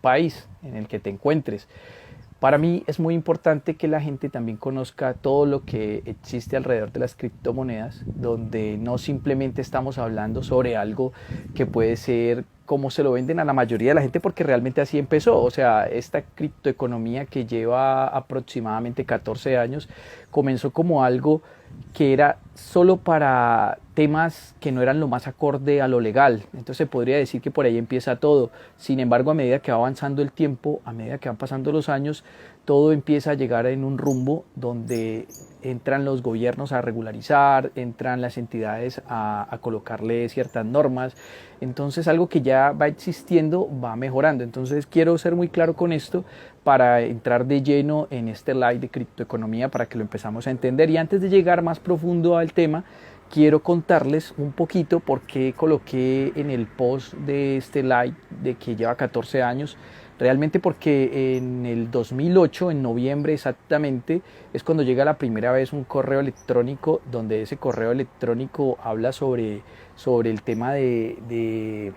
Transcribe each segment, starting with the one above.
país en el que te encuentres. Para mí es muy importante que la gente también conozca todo lo que existe alrededor de las criptomonedas, donde no simplemente estamos hablando sobre algo que puede ser como se lo venden a la mayoría de la gente, porque realmente así empezó. O sea, esta criptoeconomía que lleva aproximadamente 14 años comenzó como algo que era solo para temas que no eran lo más acorde a lo legal. Entonces se podría decir que por ahí empieza todo. Sin embargo, a medida que va avanzando el tiempo, a medida que van pasando los años, todo empieza a llegar en un rumbo donde entran los gobiernos a regularizar, entran las entidades a colocarle ciertas normas. Entonces algo que ya va existiendo va mejorando. Entonces quiero ser muy claro con esto para entrar de lleno en este live de criptoeconomía para que lo empezamos a entender. Y antes de llegar más profundo al tema, quiero contarles un poquito por qué coloqué en el post de este live de que lleva 14 años. Realmente porque en el 2008, en noviembre exactamente, es cuando llega la primera vez un correo electrónico, donde ese correo electrónico habla sobre el tema de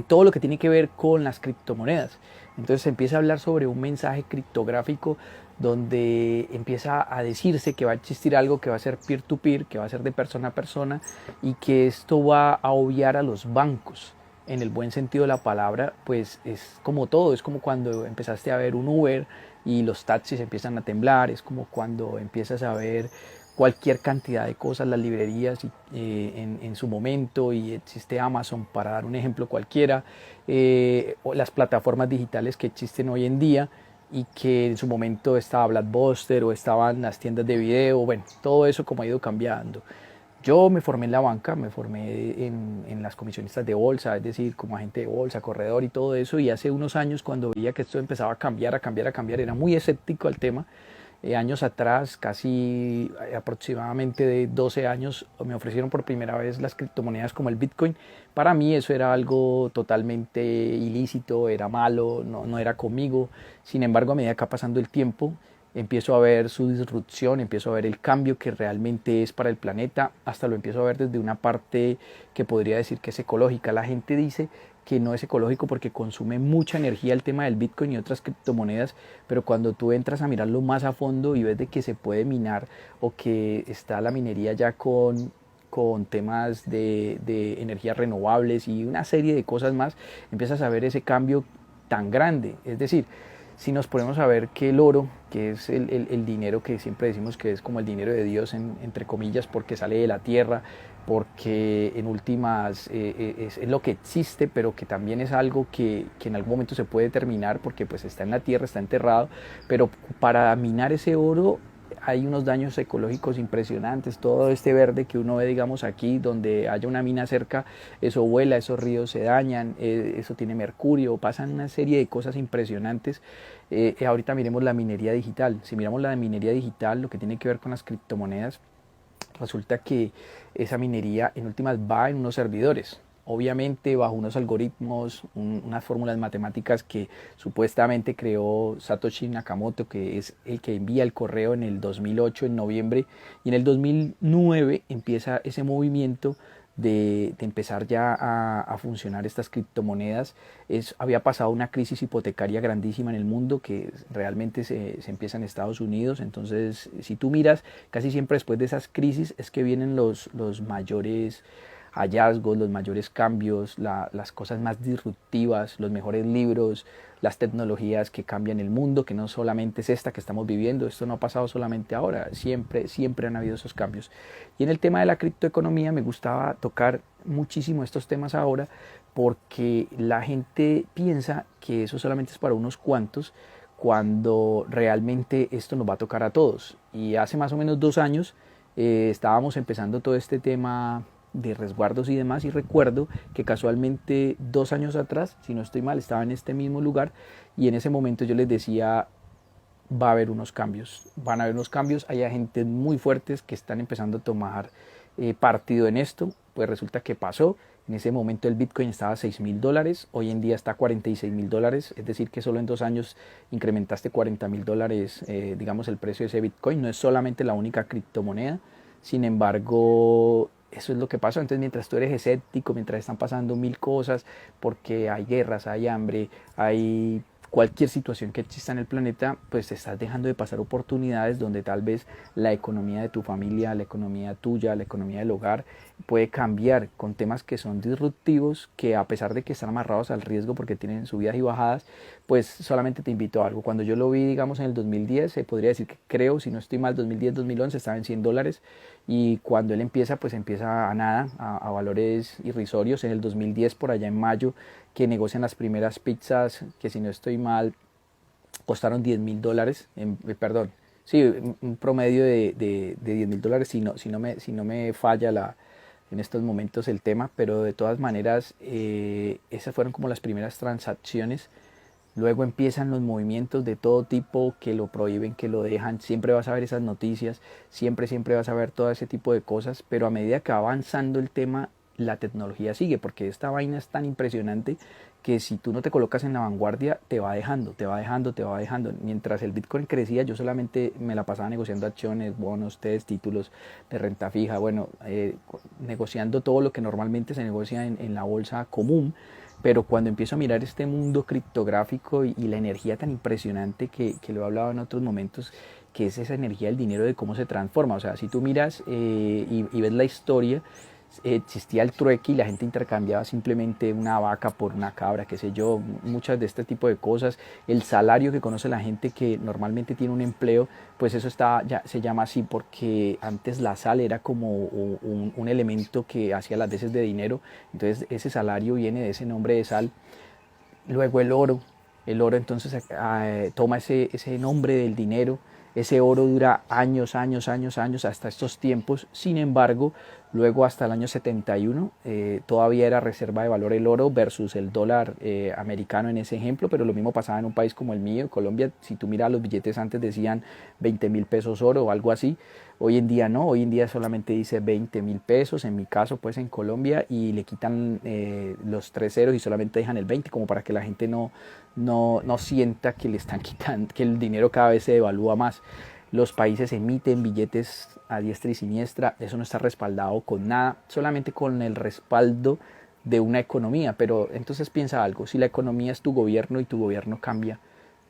todo lo que tiene que ver con las criptomonedas. Entonces se empieza a hablar sobre un mensaje criptográfico donde empieza a decirse que va a existir algo que va a ser peer-to-peer, que va a ser de persona a persona, y que esto va a obviar a los bancos. En el buen sentido de la palabra, pues es como todo, es como cuando empezaste a ver un Uber y los taxis empiezan a temblar, es como cuando empiezas a ver cualquier cantidad de cosas, las librerías en su momento, y existe Amazon para dar un ejemplo cualquiera, o las plataformas digitales que existen hoy en día y que en su momento estaba Blockbuster o estaban las tiendas de video. Bueno, todo eso como ha ido cambiando. Yo me formé en la banca, me formé en las comisionistas de bolsa, es decir, como agente de bolsa, corredor y todo eso, y hace unos años cuando veía que esto empezaba a cambiar, a cambiar, a cambiar, era muy escéptico al tema. Años atrás, casi aproximadamente de 12 años, me ofrecieron por primera vez las criptomonedas como el Bitcoin. Para mí eso era algo totalmente ilícito, era malo, no era conmigo. Sin embargo, a medida que va pasando el tiempo, empiezo a ver su disrupción, empiezo a ver el cambio que realmente es para el planeta, hasta lo empiezo a ver desde una parte que podría decir que es ecológica. La gente dice que no es ecológico porque consume mucha energía el tema del Bitcoin y otras criptomonedas, pero cuando tú entras a mirarlo más a fondo y ves de que se puede minar, o que está la minería ya con temas de energías renovables y una serie de cosas más, empiezas a ver ese cambio tan grande. Es decir, si nos ponemos a ver que el oro, que es el dinero que siempre decimos que es como el dinero de Dios, entre comillas, porque sale de la tierra, porque en últimas es lo que existe, pero que también es algo que en algún momento se puede terminar, porque pues está en la tierra, está enterrado, pero para minar ese oro hay unos daños ecológicos impresionantes. Todo este verde que uno ve, digamos, aquí, donde haya una mina cerca, eso vuela, esos ríos se dañan, eso tiene mercurio, pasan una serie de cosas impresionantes. Ahorita miremos la minería digital. Si miramos la minería digital, lo que tiene que ver con las criptomonedas, resulta que esa minería en últimas va en unos servidores, obviamente bajo unos algoritmos, unas fórmulas matemáticas que supuestamente creó Satoshi Nakamoto, que es el que envía el correo en el 2008, en noviembre, y en el 2009 empieza ese movimiento de empezar ya a funcionar estas criptomonedas. Había pasado una crisis hipotecaria grandísima en el mundo, que realmente se empieza en Estados Unidos. Entonces, si tú miras, casi siempre después de esas crisis es que vienen los mayores hallazgos, los mayores cambios, las cosas más disruptivas, los mejores libros, las tecnologías que cambian el mundo, que no solamente es esta que estamos viviendo. Esto no ha pasado solamente ahora, siempre han habido esos cambios. Y en el tema de la criptoeconomía me gustaba tocar muchísimo estos temas ahora, porque la gente piensa que eso solamente es para unos cuantos, cuando realmente esto nos va a tocar a todos. Y hace más o menos 2 años estábamos empezando todo este tema de resguardos y demás, y recuerdo que casualmente 2 años atrás, si no estoy mal, estaba en este mismo lugar, y en ese momento yo les decía: va a haber unos cambios, van a haber unos cambios, hay agentes muy fuertes que están empezando a tomar partido en esto. Pues resulta que pasó. En ese momento el Bitcoin estaba a $6.000, hoy en día está a $46.000, es decir que solo en 2 años incrementaste $40.000, digamos, el precio de ese Bitcoin. No es solamente la única criptomoneda, sin embargo eso es lo que pasó. Entonces, mientras tú eres escéptico, mientras están pasando mil cosas, porque hay guerras, hay hambre, hay cualquier situación que exista en el planeta, pues te estás dejando de pasar oportunidades donde tal vez la economía de tu familia, la economía tuya, la economía del hogar puede cambiar con temas que son disruptivos, que a pesar de que están amarrados al riesgo porque tienen subidas y bajadas, pues solamente te invito a algo. Cuando yo lo vi, digamos, en el 2010, se podría decir que creo, si no estoy mal, 2010-2011 estaba en $100, y cuando él empieza, pues empieza a nada, a valores irrisorios. En el 2010, por allá en mayo, que negocian las primeras pizzas, que si no estoy mal, costaron $10.000, perdón, sí, un promedio de $10.000, si no me falla en estos momentos el tema, pero de todas maneras, esas fueron como las primeras transacciones. Luego empiezan los movimientos de todo tipo que lo prohíben, que lo dejan. Siempre vas a ver esas noticias, siempre vas a ver todo ese tipo de cosas, pero a medida que va avanzando el tema, la tecnología sigue, porque esta vaina es tan impresionante que si tú no te colocas en la vanguardia, te va dejando, te va dejando, te va dejando. Mientras el Bitcoin crecía, yo solamente me la pasaba negociando acciones, bonos, test, títulos de renta fija, bueno, negociando todo lo que normalmente se negocia en la bolsa común. Pero cuando empiezo a mirar este mundo criptográfico y la energía tan impresionante que lo he hablado en otros momentos, que es esa energía del dinero, de cómo se transforma. O sea, si tú miras y ves la historia, existía el trueque y la gente intercambiaba simplemente una vaca por una cabra, qué sé yo, muchas de este tipo de cosas. El salario que conoce la gente que normalmente tiene un empleo, pues eso está, ya se llama así porque antes la sal era como un elemento que hacía las veces de dinero, entonces ese salario viene de ese nombre de sal. Luego el oro entonces toma ese nombre del dinero. Ese oro dura años, años, años, años hasta estos tiempos. Sin embargo, luego hasta el año 71 todavía era reserva de valor el oro versus el dólar americano en ese ejemplo, pero lo mismo pasaba en un país como el mío, Colombia. Si tú miras los billetes antes decían 20.000 pesos oro o algo así. Hoy en día no, hoy en día solamente dice 20.000 pesos, en mi caso pues en Colombia, y le quitan los 3 ceros y solamente dejan el 20, como para que la gente no sienta que le están quitando, que el dinero cada vez se devalúa más. Los países emiten billetes a diestra y siniestra, eso no está respaldado con nada, solamente con el respaldo de una economía. Pero entonces piensa algo, si la economía es tu gobierno y tu gobierno cambia,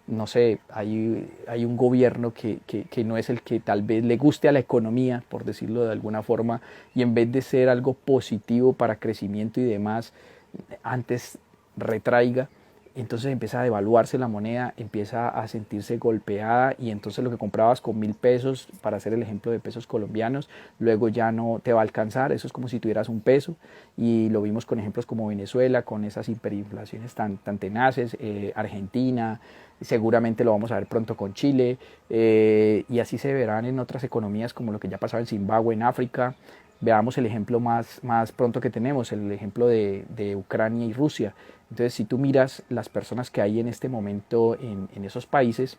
no sé, hay un gobierno que no es el que tal vez le guste a la economía, por decirlo de alguna forma, y en vez de ser algo positivo para crecimiento y demás, antes retraiga. Entonces empieza a devaluarse la moneda, empieza a sentirse golpeada, y entonces lo que comprabas con 1.000 pesos, para hacer el ejemplo de pesos colombianos, luego ya no te va a alcanzar. Eso es como si tuvieras un peso, y lo vimos con ejemplos como Venezuela, con esas hiperinflaciones tan tenaces, Argentina, seguramente lo vamos a ver pronto con Chile, y así se verán en otras economías como lo que ya pasaba en Zimbabue, en África. Veamos el ejemplo más pronto que tenemos, el ejemplo de Ucrania y Rusia. Entonces, si tú miras las personas que hay en este momento en esos países,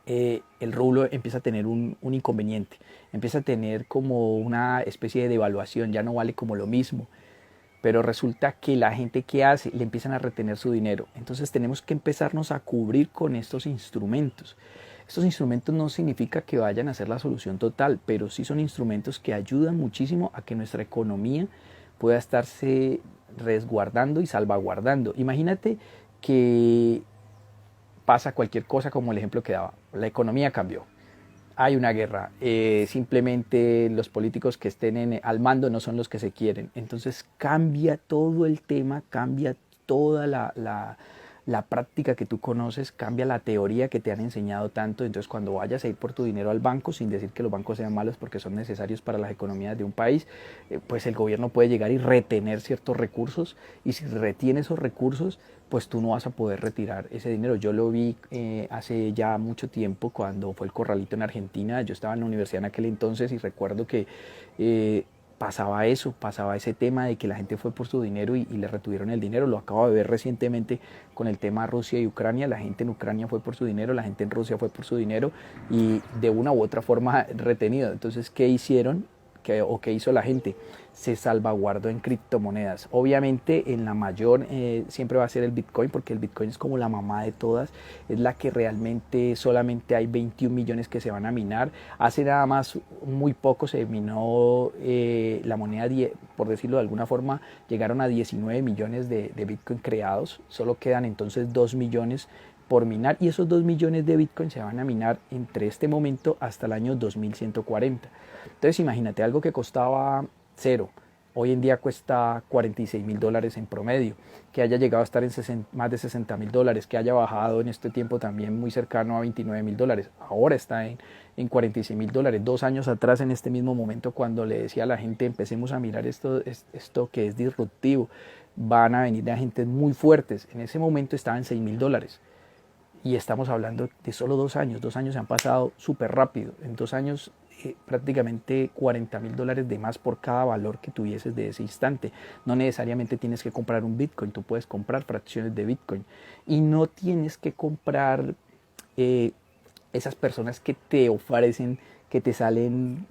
el rublo empieza a tener un inconveniente, empieza a tener como una especie de devaluación, ya no vale como lo mismo. Pero resulta que la gente que hace, le empiezan a retener su dinero. Entonces tenemos que empezarnos a cubrir con estos instrumentos. Estos instrumentos no significa que vayan a ser la solución total, pero sí son instrumentos que ayudan muchísimo a que nuestra economía pueda estarse resguardando y salvaguardando. Imagínate que pasa cualquier cosa, como el ejemplo que daba. La economía cambió, hay una guerra, simplemente los políticos que estén al mando no son los que se quieren. Entonces cambia todo el tema, cambia toda la práctica que tú conoces, cambia la teoría que te han enseñado tanto. Entonces cuando vayas a ir por tu dinero al banco, sin decir que los bancos sean malos porque son necesarios para las economías de un país, pues el gobierno puede llegar y retener ciertos recursos, y si retiene esos recursos, pues tú no vas a poder retirar ese dinero. Yo lo vi hace ya mucho tiempo cuando fue el corralito en Argentina. Yo estaba en la universidad en aquel entonces y recuerdo que pasaba eso, pasaba ese tema de que la gente fue por su dinero y le retuvieron el dinero. Lo acabo de ver recientemente con el tema Rusia y Ucrania. La gente en Ucrania fue por su dinero, la gente en Rusia fue por su dinero, y de una u otra forma retenido. Entonces, ¿qué hicieron? ¿Qué hizo la gente? se salvaguardó en criptomonedas. Obviamente en la mayor siempre va a ser el Bitcoin, porque el Bitcoin es como la mamá de todas, es la que realmente solamente hay 21 millones que se van a minar. Hace nada más muy poco se minó la moneda, por decirlo de alguna forma, llegaron a 19 millones de Bitcoin creados, solo quedan entonces 2 millones por minar, y esos 2 millones de Bitcoin se van a minar entre este momento hasta el año 2140. Entonces imagínate, algo que costaba cero, hoy en día cuesta $46.000 en promedio, que haya llegado a estar en más de $60.000, que haya bajado en este tiempo también muy cercano a $29.000, ahora está en $46.000. 2 años atrás, en este mismo momento, cuando le decía a la gente empecemos a mirar esto que es disruptivo, van a venir agentes muy fuertes, en ese momento estaba en $6.000. Y estamos hablando de solo 2 años. 2 años se han pasado súper rápido. En 2 años prácticamente $40.000 de más por cada valor que tuvieses de ese instante. No necesariamente tienes que comprar un Bitcoin, tú puedes comprar fracciones de Bitcoin. Y no tienes que comprar esas personas que te ofrecen, que te salen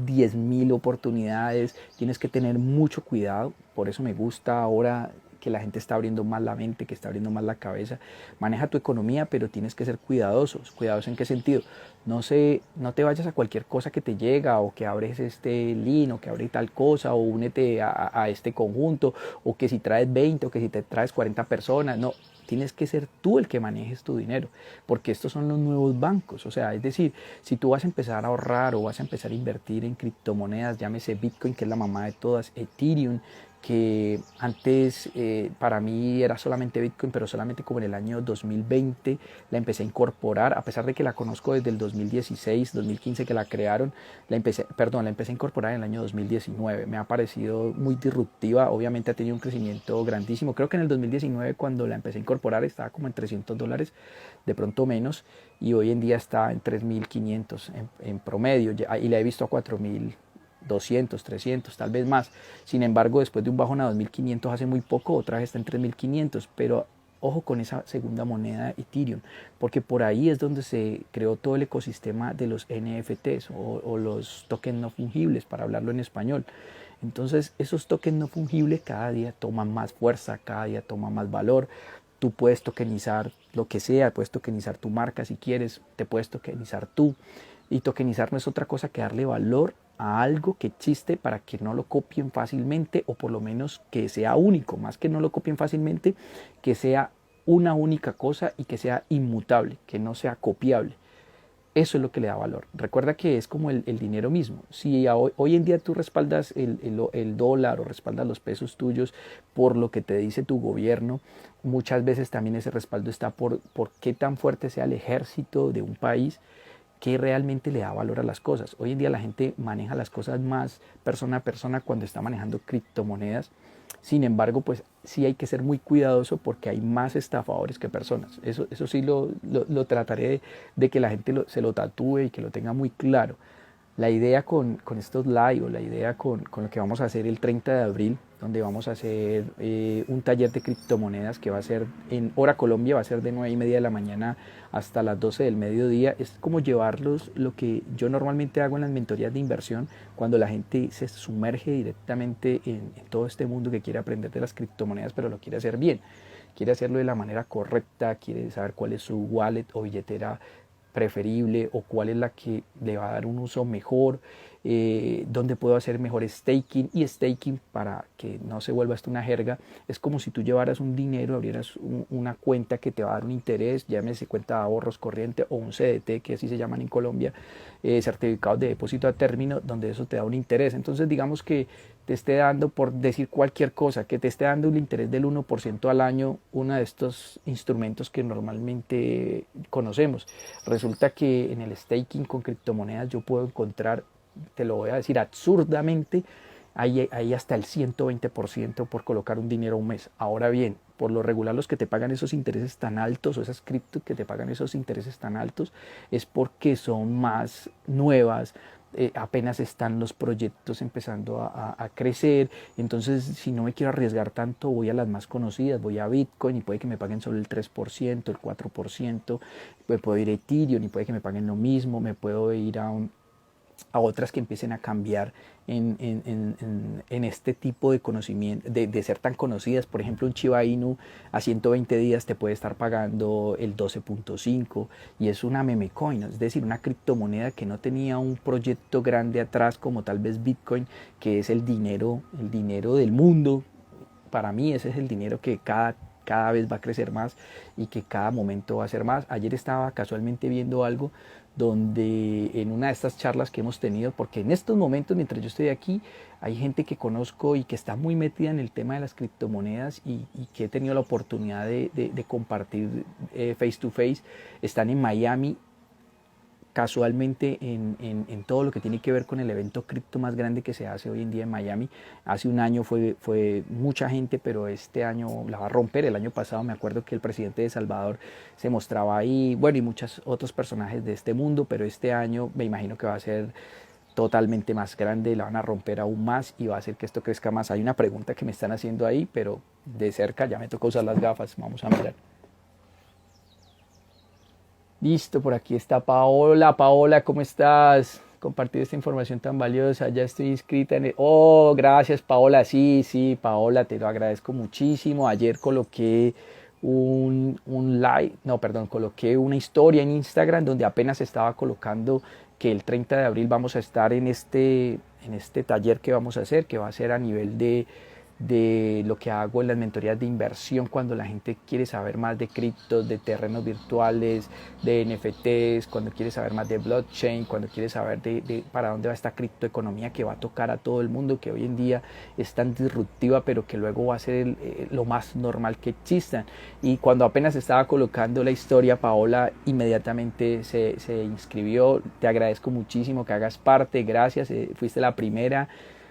10.000 oportunidades. Tienes que tener mucho cuidado. Por eso me gusta ahora que la gente está abriendo más la mente, que está abriendo más la cabeza. Maneja tu economía, pero tienes que ser cuidadosos. ¿Cuidadosos en qué sentido? No te vayas a cualquier cosa que te llega, o que abres este link, o que abres tal cosa, o únete a este conjunto, o que si traes 20, o que si te traes 40 personas. No, tienes que ser tú el que manejes tu dinero, porque estos son los nuevos bancos. O sea, es decir, si tú vas a empezar a ahorrar o vas a empezar a invertir en criptomonedas, llámese Bitcoin, que es la mamá de todas, Ethereum, que antes para mí era solamente Bitcoin, pero solamente como en el año 2020 la empecé a incorporar, a pesar de que la conozco desde el 2016, 2015 que la crearon, la empecé a incorporar en el año 2019. Me ha parecido muy disruptiva, obviamente ha tenido un crecimiento grandísimo. Creo que en el 2019, cuando la empecé a incorporar, estaba como en $300, de pronto menos, y hoy en día está en 3.500 en promedio, y la he visto a 4.200, 300, tal vez más. Sin embargo, después de un bajón a 2.500 hace muy poco, otra vez está en 3.500, pero ojo con esa segunda moneda Ethereum, porque por ahí es donde se creó todo el ecosistema de los NFTs, o los tokens no fungibles, para hablarlo en español. Entonces esos tokens no fungibles cada día toman más fuerza, cada día toman más valor. Tú puedes tokenizar lo que sea, puedes tokenizar tu marca si quieres, te puedes tokenizar tú. Y tokenizar no es otra cosa que darle valor a algo que existe para que no lo copien fácilmente, o por lo menos que sea único, más que no lo copien fácilmente, que sea una única cosa y que sea inmutable, que no sea copiable. Eso es lo que le da valor. Recuerda que es como el dinero mismo. Si hoy en día tú respaldas el dólar, o respaldas los pesos tuyos por lo que te dice tu gobierno, muchas veces también ese respaldo está por qué tan fuerte sea el ejército de un país, que realmente le da valor a las cosas. Hoy en día la gente maneja las cosas más persona a persona cuando está manejando criptomonedas. Sin embargo, pues sí hay que ser muy cuidadoso, porque hay más estafadores que personas. Eso sí lo trataré de que la gente se lo tatúe y que lo tenga muy claro. La idea con estos live, o la idea con lo que vamos a hacer el 30 de abril, donde vamos a hacer un taller de criptomonedas que va a ser en hora Colombia, va a ser de 9:30 de la mañana hasta las 12 del mediodía. Es como llevarlos lo que yo normalmente hago en las mentorías de inversión, cuando la gente se sumerge directamente en todo este mundo, que quiere aprender de las criptomonedas, pero lo quiere hacer bien. Quiere hacerlo de la manera correcta, quiere saber cuál es su wallet o billetera preferible, o cuál es la que le va a dar un uso mejor, dónde puedo hacer mejor staking. Y staking, para que no se vuelva esto una jerga, es como si tú llevaras un dinero, abrieras una cuenta que te va a dar un interés, llámese cuenta de ahorros corriente, o un CDT, que así se llaman en Colombia, certificados de depósito a término, donde eso te da un interés. Entonces digamos que te esté dando, por decir cualquier cosa, que te esté dando un interés del 1% al año, uno de estos instrumentos que normalmente conocemos. Resulta que en el staking con criptomonedas yo puedo encontrar, te lo voy a decir absurdamente, hay hasta el 120% por colocar un dinero un mes. Ahora bien, por lo regular los que te pagan esos intereses tan altos, o esas criptos que te pagan esos intereses tan altos, es porque son más nuevas, apenas están los proyectos empezando a crecer. Entonces, si no me quiero arriesgar tanto, voy a las más conocidas, voy a Bitcoin, y puede que me paguen solo el 3%, el 4%, me puedo ir a Ethereum y puede que me paguen lo mismo, me puedo ir a otras que empiecen a cambiar en este tipo de conocimiento, de ser tan conocidas. Por ejemplo, un Shiba Inu a 120 días te puede estar pagando el 12.5 y es una meme coin, es decir, una criptomoneda que no tenía un proyecto grande atrás como tal vez Bitcoin, que es el dinero del mundo. Para mí ese es el dinero que cada vez va a crecer más y que cada momento va a ser más. Ayer estaba casualmente viendo algo donde en una de estas charlas que hemos tenido, porque en estos momentos mientras yo estoy aquí hay gente que conozco y que está muy metida en el tema de las criptomonedas y que he tenido la oportunidad de compartir face to face, están en Miami casualmente en todo lo que tiene que ver con el evento cripto más grande que se hace hoy en día en Miami. Hace un año fue mucha gente, pero este año la va a romper. El año pasado me acuerdo que el presidente de El Salvador se mostraba ahí, bueno, y muchos otros personajes de este mundo, pero este año me imagino que va a ser totalmente más grande, la van a romper aún más y va a hacer que esto crezca más. Hay una pregunta que me están haciendo ahí, pero de cerca ya me toca usar las gafas, vamos a mirar. Listo, por aquí está Paola. Paola, ¿cómo estás? Compartir esta información tan valiosa. Ya estoy inscrita en el... Oh, gracias, Paola. Sí, sí, Paola, te lo agradezco muchísimo. Ayer coloqué un live, no, perdón, coloqué una historia en Instagram donde apenas estaba colocando que el 30 de abril vamos a estar en este taller que vamos a hacer, que va a ser a nivel de lo que hago en las mentorías de inversión cuando la gente quiere saber más de criptos, de terrenos virtuales, de NFTs, cuando quiere saber más de blockchain, cuando quiere saber de para dónde va esta criptoeconomía que va a tocar a todo el mundo, que hoy en día es tan disruptiva, pero que luego va a ser lo más normal que exista. Y cuando apenas estaba colocando la historia, Paola inmediatamente se inscribió. Te agradezco muchísimo que hagas parte, gracias, fuiste la primera.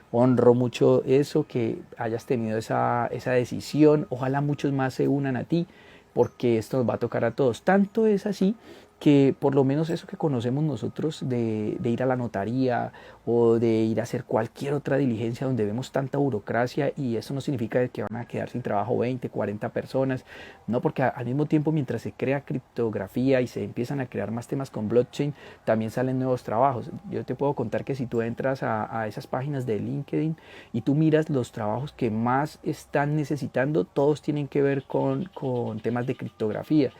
Honro mucho eso, que hayas tenido esa decisión. Ojalá muchos más se unan a ti, porque esto nos va a tocar a todos. Tanto es así que por lo menos eso que conocemos nosotros de ir a la notaría o de ir a hacer cualquier otra diligencia donde vemos tanta burocracia, y eso no significa que van a quedar sin trabajo 20, 40 personas, no, porque al mismo tiempo mientras se crea criptografía y se empiezan a crear más temas con blockchain, también salen nuevos trabajos. Yo te puedo contar que si tú entras a esas páginas de LinkedIn y tú miras los trabajos que más están necesitando, todos tienen que ver con temas de criptografía.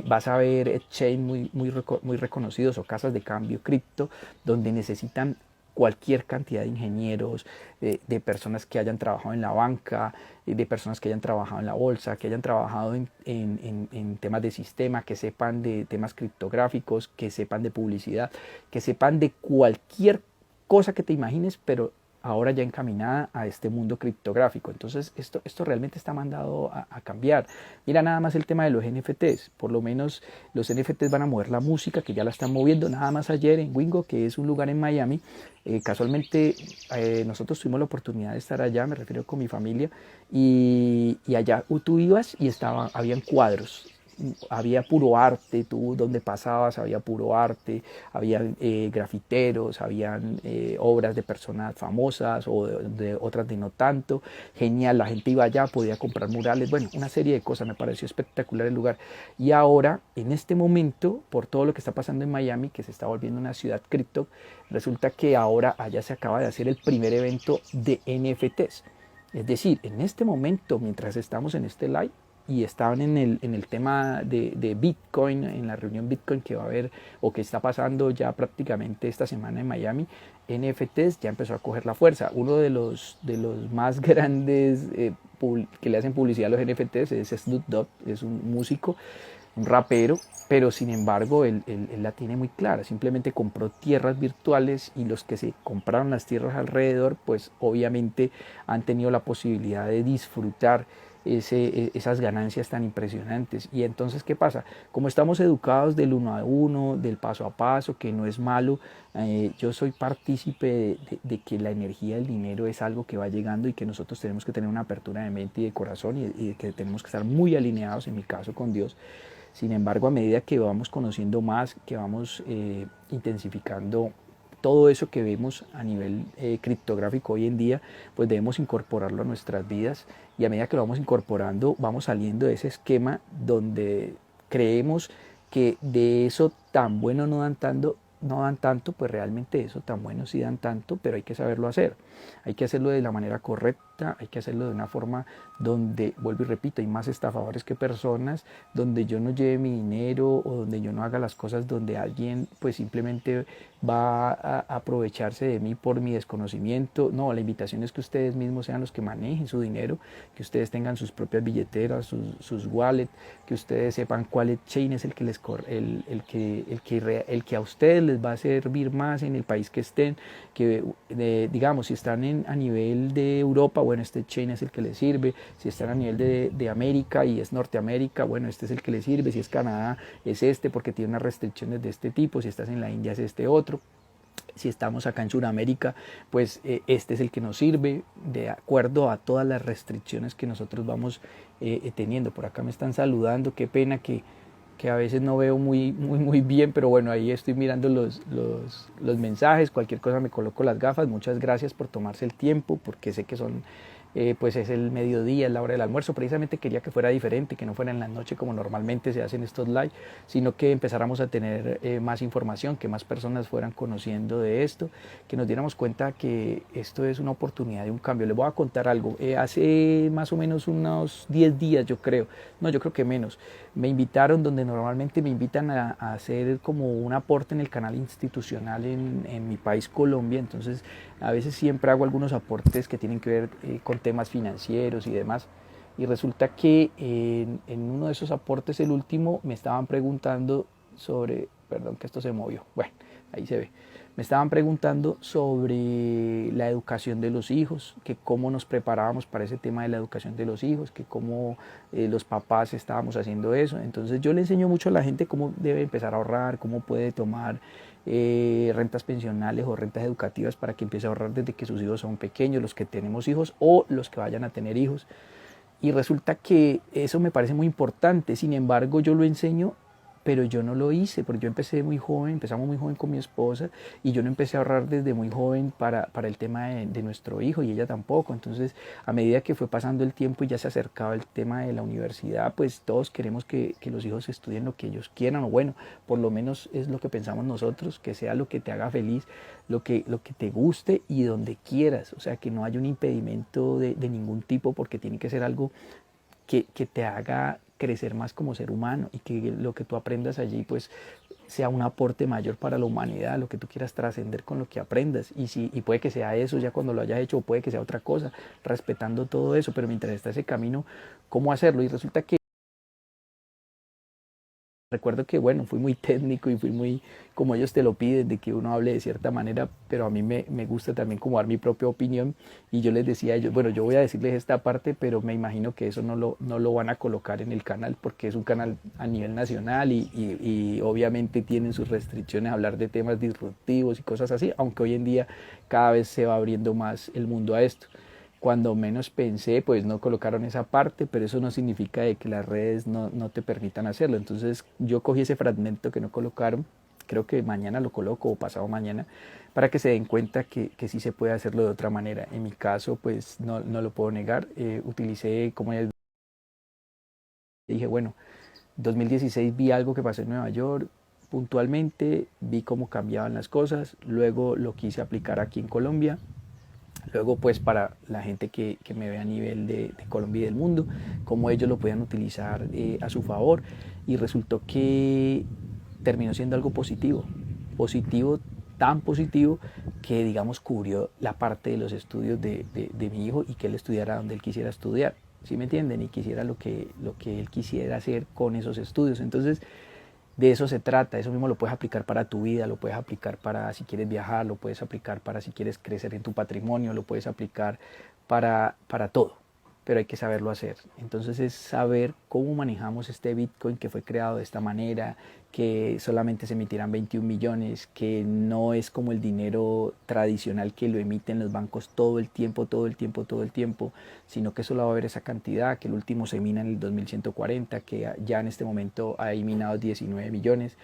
Vas a ver exchange muy reconocidos o casas de cambio cripto donde necesitan cualquier cantidad de ingenieros, de personas que hayan trabajado en la banca, de personas que hayan trabajado en la bolsa, que hayan trabajado en temas de sistema, que sepan de temas criptográficos, que sepan de publicidad, que sepan de cualquier cosa que te imagines, pero ahora ya encaminada a este mundo criptográfico. Entonces esto realmente está mandado a cambiar. Mira nada más el tema de los NFTs. Por lo menos los NFTs van a mover la música, que ya la están moviendo. Nada más ayer en Wingo, que es un lugar en Miami, casualmente nosotros tuvimos la oportunidad de estar allá, me refiero con mi familia, y allá tú ibas y habían cuadros, había puro arte, tú donde pasabas había puro arte, había grafiteros, habían obras de personas famosas o de otras de no tanto. Genial, la gente iba allá, podía comprar murales, bueno, una serie de cosas. Me pareció espectacular el lugar. Y ahora, en este momento, por todo lo que está pasando en Miami, que se está volviendo una ciudad cripto, resulta que ahora allá se acaba de hacer el primer evento de NFTs. Es decir, en este momento, mientras estamos en este live, y estaban en el tema de Bitcoin, en la reunión Bitcoin que va a haber o que está pasando ya prácticamente esta semana en Miami, NFTs ya empezó a coger la fuerza. Uno de los más grandes que le hacen publicidad a los NFTs es Snoop Dogg, es un músico, un rapero, pero sin embargo él la tiene muy clara. Simplemente compró tierras virtuales y los que se compraron las tierras alrededor, pues obviamente han tenido la posibilidad de disfrutar esas ganancias tan impresionantes. Y entonces, ¿qué pasa? Como estamos educados del uno a uno, del paso a paso, que no es malo, yo soy partícipe de que la energía del dinero es algo que va llegando y que nosotros tenemos que tener una apertura de mente y de corazón, y que tenemos que estar muy alineados, en mi caso, con Dios. Sin embargo, a medida que vamos conociendo más, que vamos intensificando todo eso que vemos a nivel criptográfico hoy en día, pues debemos incorporarlo a nuestras vidas, y a medida que lo vamos incorporando, vamos saliendo de ese esquema donde creemos que de eso tan bueno no dan tanto, no dan tanto, pues realmente eso tan bueno sí dan tanto, pero hay que saberlo hacer. Hay que hacerlo de la manera correcta, hay que hacerlo de una forma donde, vuelvo y repito, hay más estafadores que personas, donde yo no lleve mi dinero o donde yo no haga las cosas donde alguien pues simplemente va a aprovecharse de mí por mi desconocimiento. No, la invitación es que ustedes mismos sean los que manejen su dinero, que ustedes tengan sus propias billeteras, sus wallets, que ustedes sepan cuál chain es el que les el que a ustedes les va a servir más en el país que estén, que digamos si están a nivel de Europa, bueno, este chain es el que les sirve. Si están a nivel de América y es Norteamérica, bueno, este es el que les sirve. Si es Canadá, es este porque tiene unas restricciones de este tipo. Si estás en la India, es este otro. Si estamos acá en Sudamérica, pues este es el que nos sirve de acuerdo a todas las restricciones que nosotros vamos teniendo. Por acá me están saludando, qué pena que a veces no veo muy bien, pero bueno, ahí estoy mirando los mensajes, cualquier cosa me coloco las gafas. Muchas gracias por tomarse el tiempo, porque sé que son pues es el mediodía, es la hora del almuerzo. Precisamente quería que fuera diferente, que no fuera en la noche como normalmente se hacen estos live, sino que empezáramos a tener más información, que más personas fueran conociendo de esto, que nos diéramos cuenta que esto es una oportunidad de un cambio. Les voy a contar algo. Hace más o menos unos 10 días, yo creo, no, yo creo que menos, me invitaron donde normalmente me invitan a hacer como un aporte en el canal institucional en mi país, Colombia. Entonces a veces siempre hago algunos aportes que tienen que ver con temas financieros y demás. Y resulta que en uno de esos aportes, el último, me estaban preguntando sobre, perdón que esto se movió, bueno, ahí se ve, me estaban preguntando sobre la educación de los hijos, que cómo nos preparábamos para ese tema de la educación de los hijos, que cómo los papás estábamos haciendo eso. Entonces yo le enseño mucho a la gente cómo debe empezar a ahorrar, cómo puede tomar rentas pensionales o rentas educativas para que empiece a ahorrar desde que sus hijos son pequeños, los que tenemos hijos o los que vayan a tener hijos. Y resulta que eso me parece muy importante. Sin embargo, yo lo enseño, pero yo no lo hice, porque yo empecé muy joven, empezamos muy joven con mi esposa, y yo no empecé a ahorrar desde muy joven para el tema de nuestro hijo, y ella tampoco. Entonces, a medida que fue pasando el tiempo y ya se acercaba el tema de la universidad, pues todos queremos que los hijos estudien lo que ellos quieran, o bueno, por lo menos es lo que pensamos nosotros, que sea lo que te haga feliz, lo que te guste y donde quieras. O sea, que no haya un impedimento de ningún tipo, porque tiene que ser algo que te haga crecer más como ser humano, y que lo que tú aprendas allí pues sea un aporte mayor para la humanidad, lo que tú quieras trascender con lo que aprendas. Y puede que sea eso ya cuando lo hayas hecho, o puede que sea otra cosa, respetando todo eso, pero mientras está ese camino, ¿cómo hacerlo? Y resulta que recuerdo que, bueno, fui muy técnico y fui muy, como ellos te lo piden, de que uno hable de cierta manera, pero a mí me gusta también como dar mi propia opinión. Y yo les decía a ellos, bueno, yo voy a decirles esta parte, pero me imagino que eso no lo van a colocar en el canal, porque es un canal a nivel nacional y obviamente tienen sus restricciones a hablar de temas disruptivos y cosas así, aunque hoy en día cada vez se va abriendo más el mundo a esto. Cuando menos pensé, pues no colocaron esa parte, pero eso no significa de que las redes no te permitan hacerlo. Entonces yo cogí ese fragmento que no colocaron, creo que mañana lo coloco o pasado mañana, para que se den cuenta que sí se puede hacerlo de otra manera. En mi caso, pues no lo puedo negar. Utilicé, como ya dije, bueno, 2016 vi algo que pasó en Nueva York, puntualmente vi cómo cambiaban las cosas, luego lo quise aplicar aquí en Colombia. Luego, pues para la gente que me ve a nivel de Colombia y del mundo, cómo ellos lo puedan utilizar a su favor. Y resultó que terminó siendo algo positivo, positivo, tan positivo que, digamos, cubrió la parte de los estudios de mi hijo, y que él estudiara donde él quisiera estudiar. ¿Sí me entienden? Y quisiera lo que él quisiera hacer con esos estudios. Entonces, de eso se trata. Eso mismo lo puedes aplicar para tu vida, lo puedes aplicar para si quieres viajar, lo puedes aplicar para si quieres crecer en tu patrimonio, lo puedes aplicar para todo, pero hay que saberlo hacer. Entonces es saber cómo manejamos este Bitcoin, que fue creado de esta manera, que solamente se emitirán 21 millones, que no es como el dinero tradicional que lo emiten los bancos todo el tiempo, todo el tiempo, todo el tiempo, sino que solo va a haber esa cantidad, que el último se mina en el 2140, que ya en este momento hay minados 19 millones,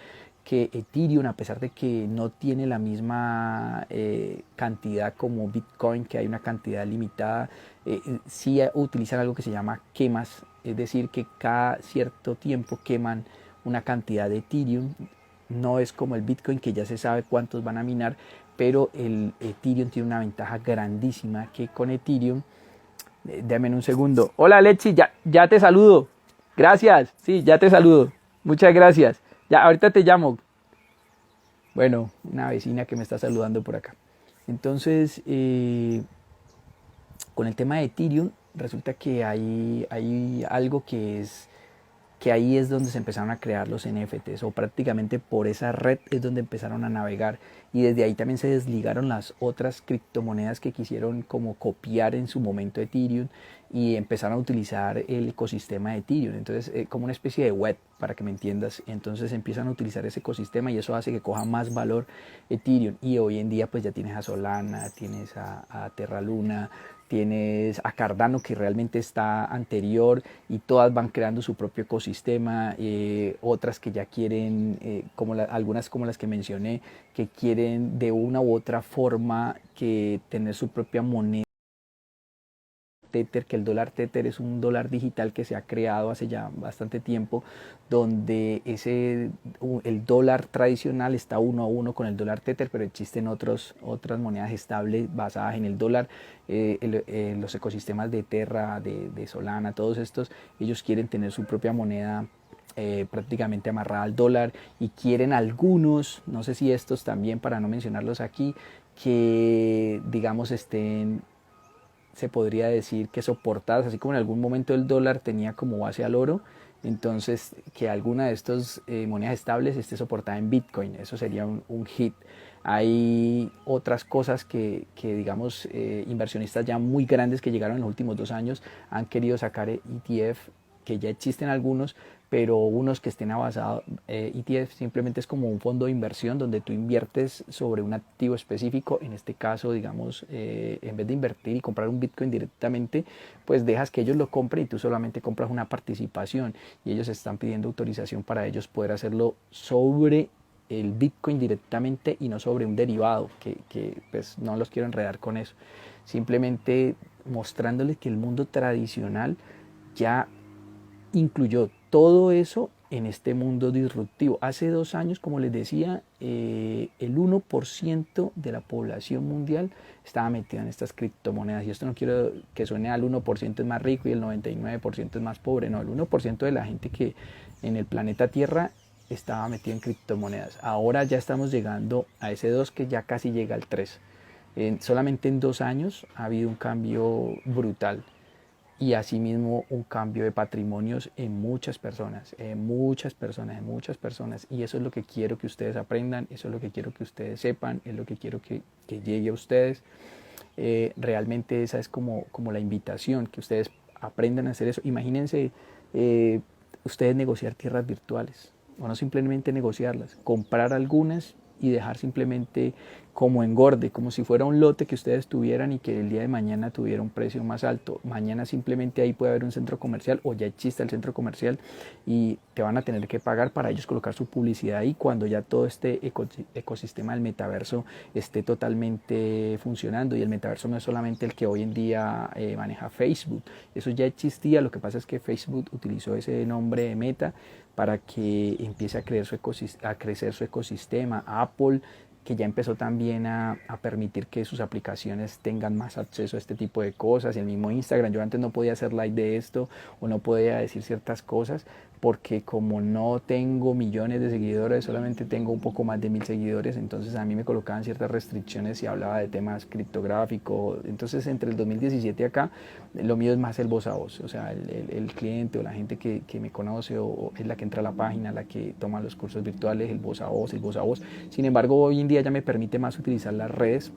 que Ethereum, a pesar de que no tiene la misma cantidad como Bitcoin, que hay una cantidad limitada, sí utilizan algo que se llama quemas, es decir, que cada cierto tiempo queman una cantidad de Ethereum no es como el Bitcoin, que ya se sabe cuántos van a minar, pero el Ethereum tiene una ventaja grandísima, que con Ethereum, dame un segundo. Hola Alexi, ya te saludo. Gracias, sí, ya te saludo. Muchas gracias. Ya, ahorita te llamo. Bueno, una vecina que me está saludando por acá. Entonces, con el tema de Ethereum, resulta que hay algo que ahí es donde se empezaron a crear los NFTs, o prácticamente por esa red es donde empezaron a navegar, y desde ahí también se desligaron las otras criptomonedas que quisieron como copiar en su momento Ethereum y empezaron a utilizar el ecosistema de Ethereum. Entonces, como una especie de web, para que me entiendas. Entonces empiezan a utilizar ese ecosistema y eso hace que coja más valor Ethereum. Y hoy en día pues ya tienes a Solana, tienes a Terra Luna, tienes a Cardano, que realmente está anterior, y todas van creando su propio ecosistema. Otras que ya quieren, algunas como las que mencioné, que quieren de una u otra forma que tener su propia moneda. Tether, que el dólar Tether es un dólar digital que se ha creado hace ya bastante tiempo, donde el dólar tradicional está uno a uno con el dólar Tether, pero existen otras monedas estables basadas en el dólar. Los ecosistemas de Terra, de Solana, todos estos, ellos quieren tener su propia moneda prácticamente amarrada al dólar, y quieren algunos, no sé si estos también, para no mencionarlos aquí, que digamos estén, se podría decir que soportadas, así como en algún momento el dólar tenía como base al oro, entonces que alguna de estas monedas estables esté soportada en Bitcoin. Eso sería un hit. Hay otras cosas que digamos, inversionistas ya muy grandes que llegaron en los últimos 2 años han querido sacar ETF, que ya existen algunos, pero unos que estén avanzados. ETF simplemente es como un fondo de inversión donde tú inviertes sobre un activo específico. En este caso, digamos, en vez de invertir y comprar un Bitcoin directamente, pues dejas que ellos lo compren y tú solamente compras una participación, y ellos están pidiendo autorización para ellos poder hacerlo sobre el Bitcoin directamente y no sobre un derivado, que pues no los quiero enredar con eso. Simplemente mostrándoles que el mundo tradicional ya incluyó todo eso en este mundo disruptivo. Hace 2 años, como les decía, el 1% de la población mundial estaba metida en estas criptomonedas. Y esto no quiero que suene al 1% es más rico y el 99% es más pobre. No, el 1% de la gente que en el planeta Tierra estaba metida en criptomonedas. Ahora ya estamos llegando a ese 2, que ya casi llega al 3. Solamente en 2 años ha habido un cambio brutal, y asimismo un cambio de patrimonios en muchas personas, en muchas personas, en muchas personas. Y eso es lo que quiero que ustedes aprendan, eso es lo que quiero que ustedes sepan, es lo que quiero que llegue a ustedes. Realmente esa es como la invitación, que ustedes aprendan a hacer eso. Imagínense ustedes negociar tierras virtuales, o no simplemente negociarlas, comprar algunas y dejar simplemente como engorde, como si fuera un lote que ustedes tuvieran y que el día de mañana tuviera un precio más alto. Mañana simplemente ahí puede haber un centro comercial, o ya existe el centro comercial, y te van a tener que pagar para ellos colocar su publicidad ahí cuando ya todo este ecosistema del metaverso esté totalmente funcionando. Y el metaverso no es solamente el que hoy en día maneja Facebook, eso ya existía. Lo que pasa es que Facebook utilizó ese nombre de Meta para que empiece a crecer su ecosistema. Apple, que ya empezó también a permitir que sus aplicaciones tengan más acceso a este tipo de cosas. El mismo Instagram, yo antes no podía hacer live de esto, o no podía decir ciertas cosas, porque como no tengo millones de seguidores, solamente tengo un poco más de 1000 seguidores, entonces a mí me colocaban ciertas restricciones si hablaba de temas criptográficos. Entonces entre el 2017 acá, lo mío es más el voz a voz, o sea, el cliente o la gente que me conoce, o es la que entra a la página, la que toma los cursos virtuales, el voz a voz, el voz a voz. Sin embargo, hoy en día ya me permite más utilizar las redes,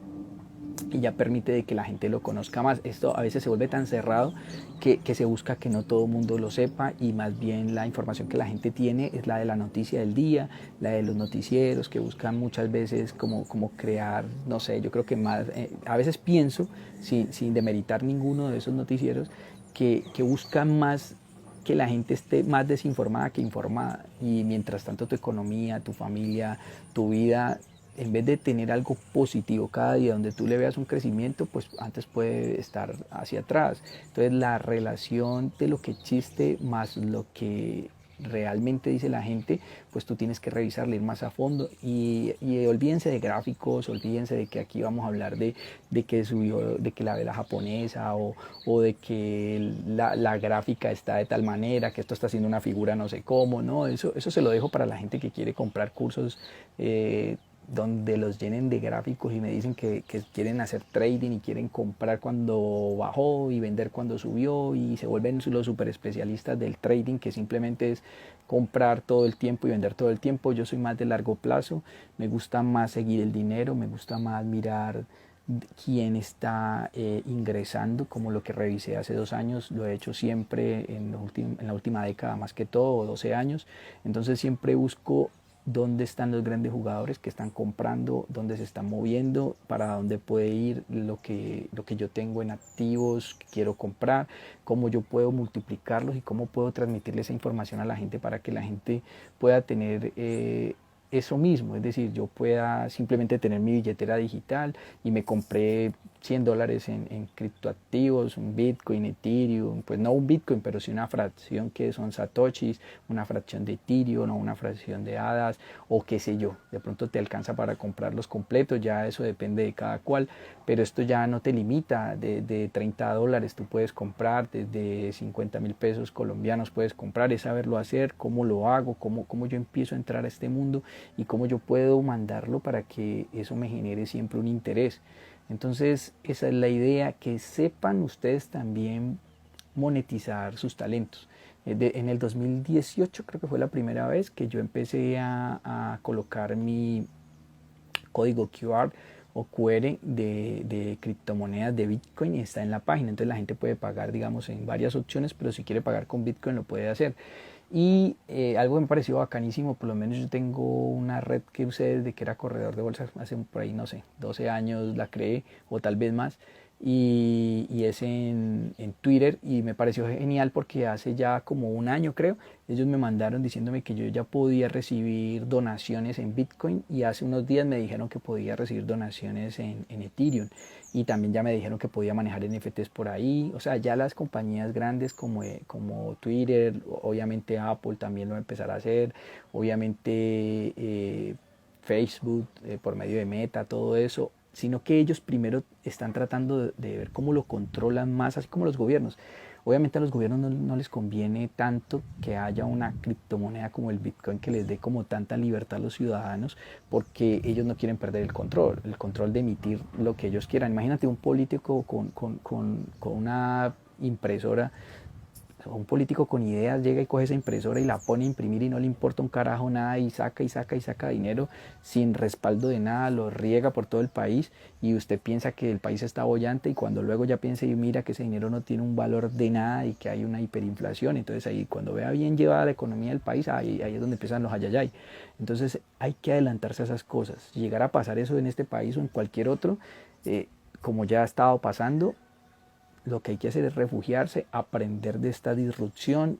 y ya permite de que la gente lo conozca más. Esto a veces se vuelve tan cerrado que se busca que no todo el mundo lo sepa, y más bien la información que la gente tiene es la de la noticia del día, la de los noticieros, que buscan muchas veces como crear, no sé, yo creo que más, a veces pienso, sin demeritar ninguno de esos noticieros, que buscan más que la gente esté más desinformada que informada, y mientras tanto tu economía, tu familia, tu vida, en vez de tener algo positivo cada día donde tú le veas un crecimiento, pues antes puede estar hacia atrás. Entonces la relación de lo que existe más lo que realmente dice la gente, pues tú tienes que revisarle, ir más a fondo y olvídense de gráficos, olvídense de que aquí vamos a hablar de que subió, de que la vela japonesa o de que la gráfica está de tal manera, que esto está haciendo una figura no sé cómo, no, eso se lo dejo para la gente que quiere comprar cursos donde los llenen de gráficos y me dicen que quieren hacer trading y quieren comprar cuando bajó y vender cuando subió y se vuelven los super especialistas del trading, que simplemente es comprar todo el tiempo y vender todo el tiempo. Yo soy más de largo plazo, me gusta más seguir el dinero, me gusta más mirar quién está ingresando, como lo que revisé hace 2 años, lo he hecho siempre en la última década, más que todo, 12 años. Entonces siempre busco dónde están los grandes jugadores que están comprando, dónde se están moviendo, para dónde puede ir lo que yo tengo en activos que quiero comprar, cómo yo puedo multiplicarlos y cómo puedo transmitirle esa información a la gente para que la gente pueda tener eso mismo, es decir, yo pueda simplemente tener mi billetera digital y me compré $100 en criptoactivos, un Bitcoin, Ethereum, pues no un Bitcoin, pero sí una fracción que son satoshis, una fracción de Ethereum o una fracción de hadas o qué sé yo, de pronto te alcanza para comprarlos completos, ya eso depende de cada cual, pero esto ya no te limita, de $30 tú puedes comprar, desde 50.000 pesos colombianos puedes comprar, es saberlo hacer, cómo lo hago, cómo yo empiezo a entrar a este mundo y cómo yo puedo mandarlo para que eso me genere siempre un interés. Entonces esa es la idea, que sepan ustedes también monetizar sus talentos. En el 2018 creo que fue la primera vez que yo empecé a colocar mi código QR o QR de criptomonedas de Bitcoin y está en la página. Entonces la gente puede pagar, digamos, en varias opciones, pero si quiere pagar con Bitcoin lo puede hacer. Y algo que me pareció bacanísimo, por lo menos yo tengo una red que usé desde que era corredor de bolsas, hace por ahí, no sé, 12 años la creé o tal vez más. Y es en Twitter y me pareció genial porque hace ya como un año creo, ellos me mandaron diciéndome que yo ya podía recibir donaciones en Bitcoin y hace unos días me dijeron que podía recibir donaciones en Ethereum y también ya me dijeron que podía manejar NFTs por ahí. O sea, ya las compañías grandes como Twitter, obviamente Apple también lo va a empezar a hacer, obviamente Facebook por medio de Meta, todo eso, sino que ellos primero están tratando de ver cómo lo controlan más, así como los gobiernos. Obviamente a los gobiernos no les conviene tanto que haya una criptomoneda como el Bitcoin que les dé como tanta libertad a los ciudadanos, porque ellos no quieren perder el control de emitir lo que ellos quieran. Imagínate un político con una impresora, un político con ideas llega y coge esa impresora y la pone a imprimir y no le importa un carajo nada y saca y saca y saca dinero sin respaldo de nada, lo riega por todo el país y usted piensa que el país está bollante y cuando luego ya piensa y mira que ese dinero no tiene un valor de nada y que hay una hiperinflación, entonces ahí cuando vea bien llevada la economía del país, ahí es donde empiezan los ayayay. Entonces hay que adelantarse a esas cosas. Si llegara a pasar eso en este país o en cualquier otro, como ya ha estado pasando, lo que hay que hacer es refugiarse, aprender de esta disrupción.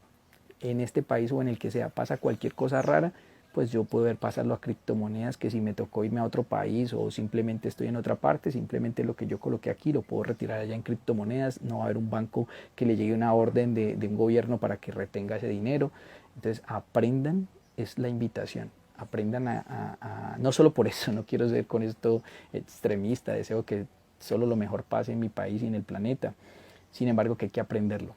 En este país o en el que sea pasa cualquier cosa rara, pues yo puedo ver pasarlo a criptomonedas, que si me tocó irme a otro país o simplemente estoy en otra parte, simplemente lo que yo coloqué aquí lo puedo retirar allá en criptomonedas. No va a haber un banco que le llegue una orden de un gobierno para que retenga ese dinero. Entonces aprendan, es la invitación. Aprendan no solo por eso, no quiero ser con esto extremista, deseo que solo lo mejor pase en mi país y en el planeta. Sin embargo, que hay que aprenderlo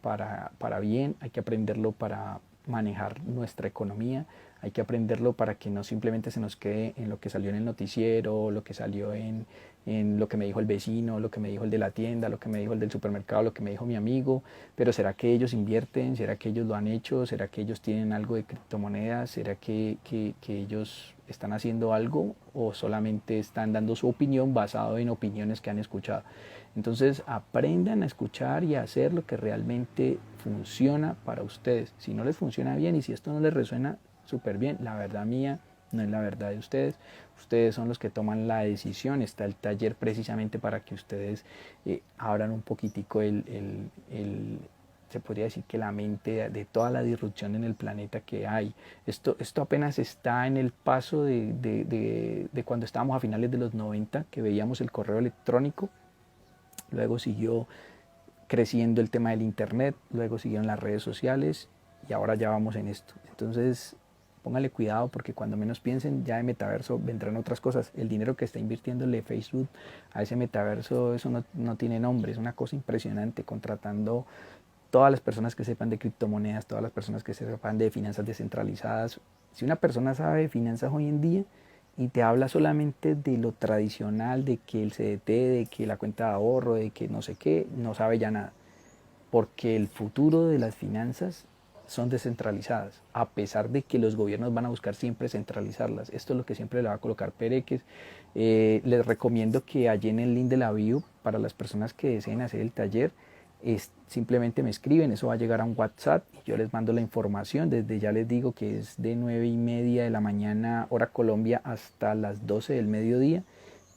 para bien, hay que aprenderlo para manejar nuestra economía, hay que aprenderlo para que no simplemente se nos quede en lo que salió en el noticiero, lo que salió en lo que me dijo el vecino, lo que me dijo el de la tienda, lo que me dijo el del supermercado, lo que me dijo mi amigo. Pero ¿será que ellos invierten? ¿Será que ellos lo han hecho? ¿Será que ellos tienen algo de criptomonedas? ¿Será que ellos están haciendo algo o solamente están dando su opinión basado en opiniones que han escuchado? Entonces aprendan a escuchar y a hacer lo que realmente funciona para ustedes. Si no les funciona bien y si esto no les resuena súper bien, la verdad mía no es la verdad de ustedes. Ustedes son los que toman la decisión. Está el taller precisamente para que ustedes abran un poquitico se podría decir que la mente de toda la disrupción en el planeta que hay. Esto apenas está en el paso de cuando estábamos a finales de los 90, que veíamos el correo electrónico. Luego siguió creciendo el tema del internet, luego siguieron las redes sociales y ahora ya vamos en esto. Entonces, póngale cuidado porque cuando menos piensen ya de metaverso vendrán otras cosas. El dinero que está invirtiéndole Facebook a ese metaverso, eso no tiene nombre, es una cosa impresionante, contratando todas las personas que sepan de criptomonedas, todas las personas que sepan de finanzas descentralizadas. Si una persona sabe de finanzas hoy en día y te habla solamente de lo tradicional, de que el CDT, de que la cuenta de ahorro, de que no sé qué, no sabe ya nada. Porque el futuro de las finanzas son descentralizadas, a pesar de que los gobiernos van a buscar siempre centralizarlas. Esto es lo que siempre le va a colocar Pereques. Les recomiendo que allí en el link de la bio, para las personas que deseen hacer el taller, simplemente me escriben, eso va a llegar a un WhatsApp y yo les mando la información. Desde ya les digo que es de 9:30 de la mañana hora Colombia hasta las 12 del mediodía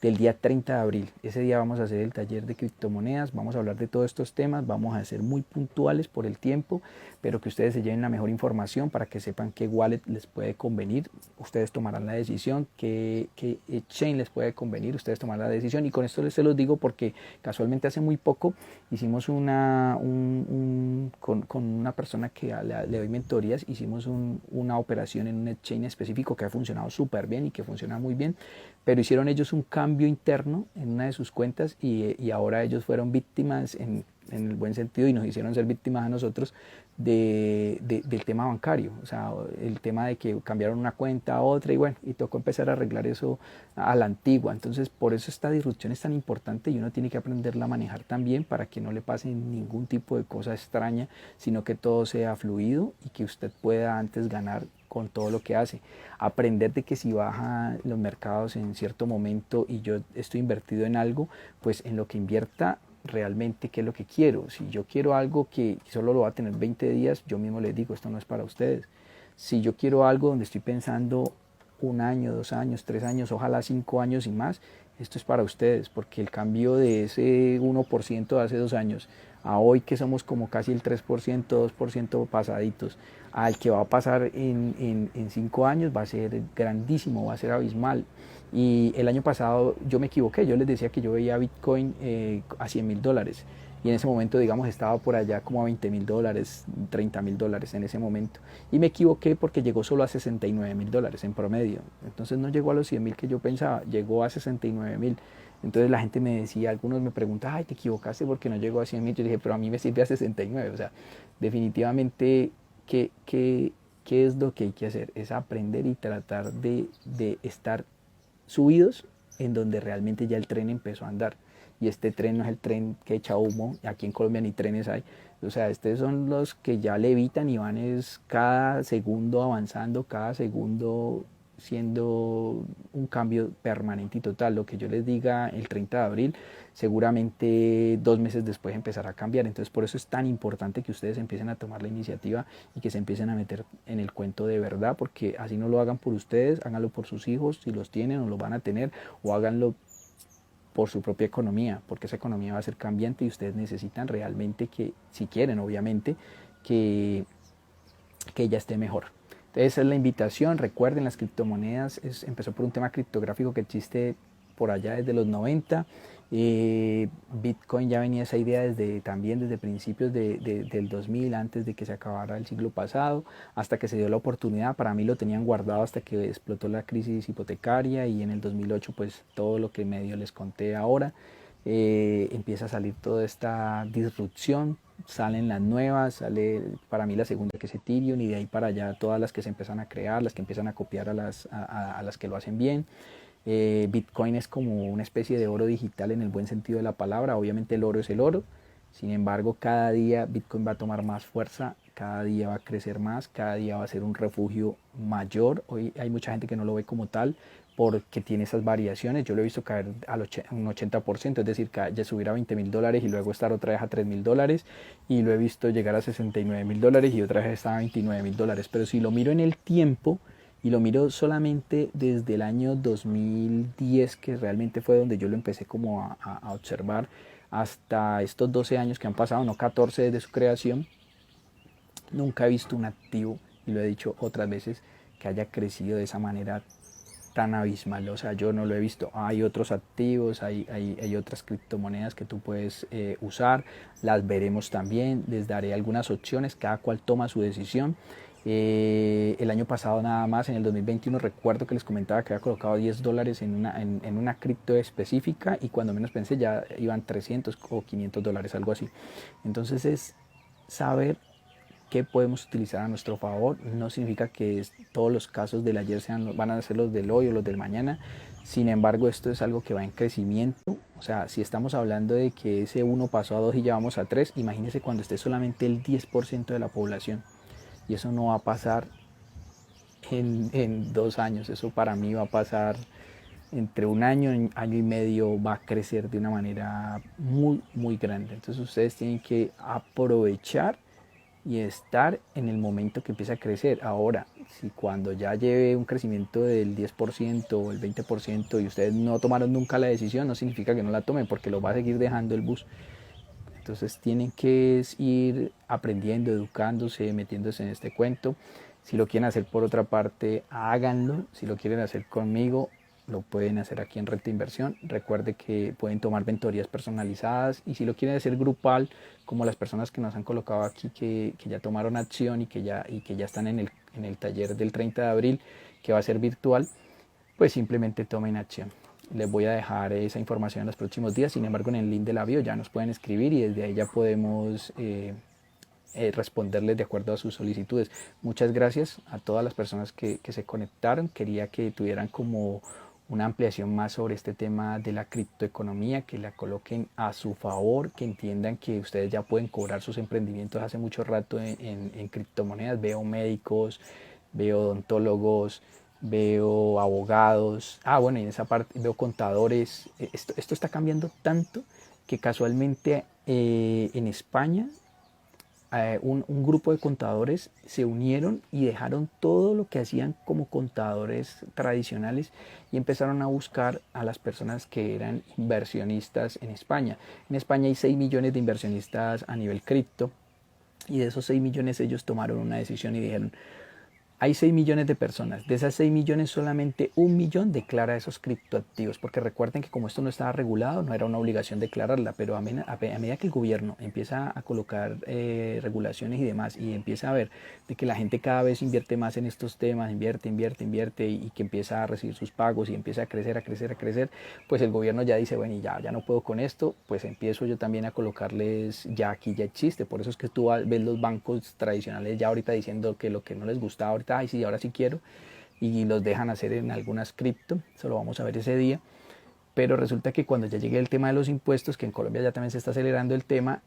del día 30 de abril. Ese día vamos a hacer el taller de criptomonedas, vamos a hablar de todos estos temas, vamos a ser muy puntuales por el tiempo, pero que ustedes se lleven la mejor información para que sepan qué wallet les puede convenir. Ustedes tomarán la decisión, qué exchange les puede convenir, ustedes tomarán la decisión. Y con esto se los digo porque casualmente hace muy poco hicimos con una persona que le doy mentorías, hicimos una operación en un exchange específico que ha funcionado súper bien y que funciona muy bien, pero hicieron ellos un cambio interno en una de sus cuentas y ahora ellos fueron víctimas en el buen sentido y nos hicieron ser víctimas a nosotros del tema bancario. O sea, el tema de que cambiaron una cuenta a otra y bueno, y tocó empezar a arreglar eso a la antigua. Entonces, por eso esta disrupción es tan importante y uno tiene que aprenderla a manejar también para que no le pase ningún tipo de cosa extraña, sino que todo sea fluido y que usted pueda antes ganar con todo lo que hace. Aprender de que si baja los mercados en cierto momento y yo estoy invertido en algo, pues en lo que invierta realmente qué es lo que quiero. Si yo quiero algo que solo lo va a tener 20 días, yo mismo les digo, esto no es para ustedes. Si yo quiero algo donde estoy pensando 1 año, 2 años, 3 años, ojalá 5 años y más, esto es para ustedes, porque el cambio de ese 1% de hace 2 años a hoy que somos como casi el 3%, 2% pasaditos, al que va a pasar en 5 años va a ser grandísimo, va a ser abismal. Y el año pasado yo me equivoqué, yo les decía que yo veía Bitcoin a $100.000 y en ese momento digamos estaba por allá como a $20.000, $30.000 en ese momento, y me equivoqué porque llegó solo a $69.000 en promedio. Entonces no llegó a los 100.000 que yo pensaba, llegó a 69.000. Entonces la gente me decía, algunos me preguntan, ay, te equivocaste porque no llegó a 100.000. Yo dije, pero a mí me sirve a 69. O sea, definitivamente, ¿qué es lo que hay que hacer? Es aprender y tratar de estar subidos en donde realmente ya el tren empezó a andar. Y este tren no es el tren que echa humo, aquí en Colombia ni trenes hay. O sea, estos son los que ya levitan y van es cada segundo avanzando, cada segundo siendo un cambio permanente y total. Lo que yo les diga el 30 de abril, seguramente 2 meses después empezará a cambiar. Entonces por eso es tan importante que ustedes empiecen a tomar la iniciativa y que se empiecen a meter en el cuento de verdad, porque así no lo hagan por ustedes, háganlo por sus hijos, si los tienen o los van a tener, o háganlo por su propia economía, porque esa economía va a ser cambiante y ustedes necesitan realmente que, si quieren obviamente, que ella esté mejor. Entonces esa es la invitación. Recuerden, las criptomonedas empezó por un tema criptográfico que existe por allá desde los 90. Bitcoin ya venía esa idea también desde principios del 2000, antes de que se acabara el siglo pasado, hasta que se dio la oportunidad. Para mí lo tenían guardado hasta que explotó la crisis hipotecaria y en el 2008 pues todo lo que medio les conté ahora. Empieza a salir toda esta disrupción, salen las nuevas, sale para mí la segunda que es Ethereum y de ahí para allá todas las que se empiezan a crear, las que empiezan a copiar a las que lo hacen bien. Bitcoin es como una especie de oro digital en el buen sentido de la palabra. Obviamente el oro es el oro, sin embargo cada día Bitcoin va a tomar más fuerza, cada día va a crecer más, cada día va a ser un refugio mayor. Hoy hay mucha gente que no lo ve como tal porque tiene esas variaciones. Yo lo he visto caer un 80%, es decir, ya subir a $20.000 y luego estar otra vez a $3.000, y lo he visto llegar a $69.000 y otra vez estar a $29.000. Pero si lo miro en el tiempo y lo miro solamente desde el año 2010, que realmente fue donde yo lo empecé como a observar, hasta estos 12 años que han pasado, no 14 desde su creación, nunca he visto un activo, y lo he dicho otras veces, que haya crecido de esa manera tan abismal, o sea, yo no lo he visto. Hay otros activos, hay otras criptomonedas que tú puedes usar, las veremos también, les daré algunas opciones, cada cual toma su decisión. El año pasado nada más, en el 2021, recuerdo que les comentaba que había colocado $10 en una cripto específica y cuando menos pensé ya iban 300 o $500, algo así. Entonces es saber qué podemos utilizar a nuestro favor. No significa que todos los casos del ayer van a ser los del hoy o los del mañana. Sin embargo, esto es algo que va en crecimiento. O sea, si estamos hablando de que ese 1 pasó a 2 y ya vamos a 3, imagínense cuando esté solamente el 10% de la población. Y eso no va a pasar en 2 años. Eso para mí va a pasar entre un año y medio, va a crecer de una manera muy, muy grande. Entonces ustedes tienen que aprovechar y estar en el momento que empieza a crecer. Ahora, si cuando ya lleve un crecimiento del 10% o el 20% y ustedes no tomaron nunca la decisión, no significa que no la tomen, porque lo va a seguir dejando el bus. Entonces tienen que ir aprendiendo, educándose, metiéndose en este cuento. Si lo quieren hacer por otra parte, háganlo. Si lo quieren hacer conmigo, lo pueden hacer aquí en Red de Inversión. Recuerde que pueden tomar mentorías personalizadas y si lo quieren hacer grupal, como las personas que nos han colocado aquí, que ya tomaron acción y que ya están en el taller del 30 de abril, que va a ser virtual, pues simplemente tomen acción. Les voy a dejar esa información en los próximos días. Sin embargo, en el link de la bio ya nos pueden escribir y desde ahí ya podemos responderles de acuerdo a sus solicitudes. Muchas gracias a todas las personas que se conectaron. Quería que tuvieran como una ampliación más sobre este tema de la criptoeconomía, que la coloquen a su favor, que entiendan que ustedes ya pueden cobrar sus emprendimientos hace mucho rato en criptomonedas. Veo médicos, veo odontólogos, veo abogados, bueno, y en esa parte veo contadores. Esto está cambiando tanto que casualmente en España un grupo de contadores se unieron y dejaron todo lo que hacían como contadores tradicionales y empezaron a buscar a las personas que eran inversionistas en España. En España hay 6 millones de inversionistas a nivel cripto y de esos 6 millones ellos tomaron una decisión y dijeron: hay 6 millones de personas, de esas 6 millones solamente 1 millón declara esos criptoactivos, porque recuerden que como esto no estaba regulado, no era una obligación declararla, pero a medida que el gobierno empieza a colocar regulaciones y demás, y empieza a ver de que la gente cada vez invierte más en estos temas, invierte, y que empieza a recibir sus pagos y empieza a crecer, pues el gobierno ya dice: bueno, y ya no puedo con esto, pues empiezo yo también a colocarles, ya aquí ya existe. Por eso es que tú ves los bancos tradicionales ya ahorita diciendo que lo que no les gusta ahorita, ay sí, ahora sí quiero, y los dejan hacer en algunas cripto, eso lo vamos a ver ese día. Pero resulta que cuando ya llegue el tema de los impuestos, que en Colombia ya también se está acelerando el tema,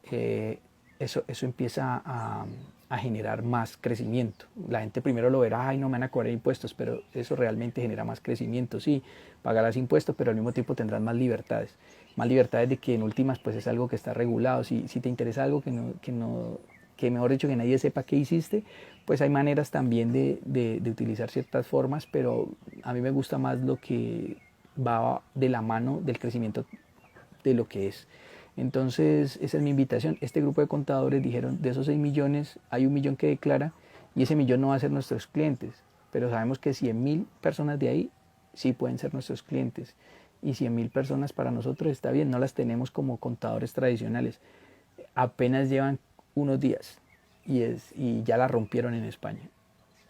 eso empieza a generar más crecimiento. La gente primero lo verá: ay, no me van a cobrar impuestos, pero eso realmente genera más crecimiento. Sí, pagarás impuestos, pero al mismo tiempo tendrás más libertades de que en últimas pues es algo que está regulado. Si te interesa algo que mejor dicho que nadie sepa qué hiciste, pues hay maneras también de utilizar ciertas formas, pero a mí me gusta más lo que va de la mano del crecimiento de lo que es. Entonces esa es mi invitación. Este grupo de contadores dijeron: de esos 6 millones hay 1 millón que declara y ese millón no va a ser nuestros clientes, pero sabemos que 100.000 personas de ahí sí pueden ser nuestros clientes, y 100.000 personas para nosotros está bien, no las tenemos como contadores tradicionales, apenas llevan unos días y ya la rompieron en España.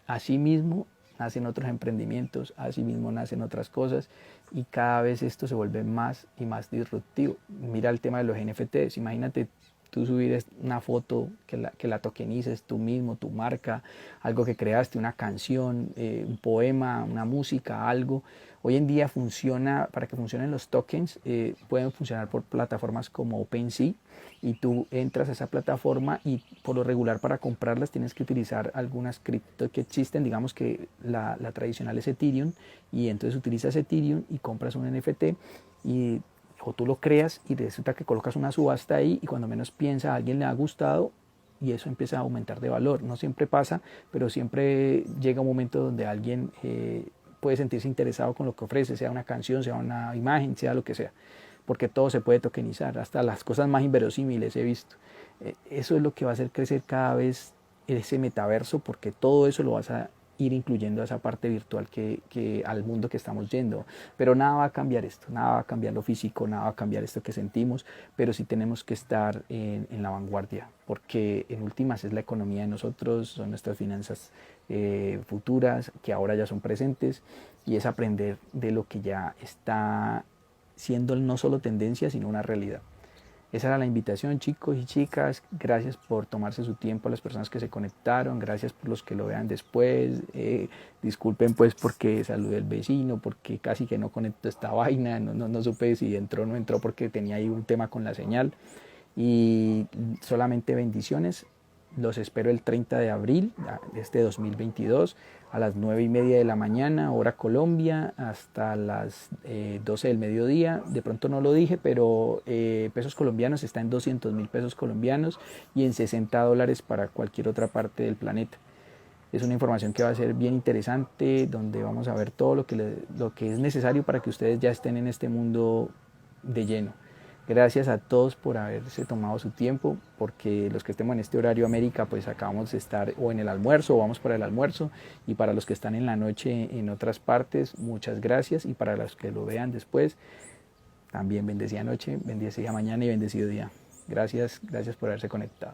Asimismo nacen otros emprendimientos, asimismo nacen otras cosas y cada vez esto se vuelve más y más disruptivo. Mira el tema de los NFTs, imagínate tú subir una foto, que la tokenices tú mismo, tu marca, algo que creaste, una canción, un poema, una música, algo. Hoy en día funciona, para que funcionen los tokens, pueden funcionar por plataformas como OpenSea, y tú entras a esa plataforma y por lo regular para comprarlas tienes que utilizar algunas cripto que existen. Digamos que la tradicional es Ethereum, y entonces utilizas Ethereum y compras un NFT o tú lo creas y resulta que colocas una subasta ahí y cuando menos piensa a alguien le ha gustado y eso empieza a aumentar de valor. No siempre pasa, pero siempre llega un momento donde alguien puede sentirse interesado con lo que ofrece, sea una canción, sea una imagen, sea lo que sea, porque todo se puede tokenizar, hasta las cosas más inverosímiles he visto. Eso es lo que va a hacer crecer cada vez ese metaverso, porque todo eso lo vas a ir incluyendo esa parte virtual que al mundo que estamos yendo. Pero nada va a cambiar esto, nada va a cambiar lo físico, nada va a cambiar esto que sentimos, pero sí tenemos que estar en la vanguardia, porque en últimas es la economía de nosotros, son nuestras finanzas futuras, que ahora ya son presentes, y es aprender de lo que ya está siendo no solo tendencia, sino una realidad. Esa era la invitación, chicos y chicas. Gracias por tomarse su tiempo a las personas que se conectaron. Gracias por los que lo vean después. Disculpen pues porque saludé al vecino, porque casi que no conecto esta vaina. No supe si entró o no entró porque tenía ahí un tema con la señal. Y solamente bendiciones. Los espero el 30 de abril de este 2022 a las 9:30 de la mañana, hora Colombia, hasta las 12 del mediodía. De pronto no lo dije, pero pesos colombianos está en 200.000 pesos colombianos y en $60 para cualquier otra parte del planeta. Es una información que va a ser bien interesante, donde vamos a ver todo lo que es necesario para que ustedes ya estén en este mundo de lleno. Gracias a todos por haberse tomado su tiempo, porque los que estemos en este horario América, pues acabamos de estar o en el almuerzo o vamos para el almuerzo, y para los que están en la noche en otras partes, muchas gracias, y para los que lo vean después, también bendecida noche, bendecida mañana y bendecido día. Gracias por haberse conectado.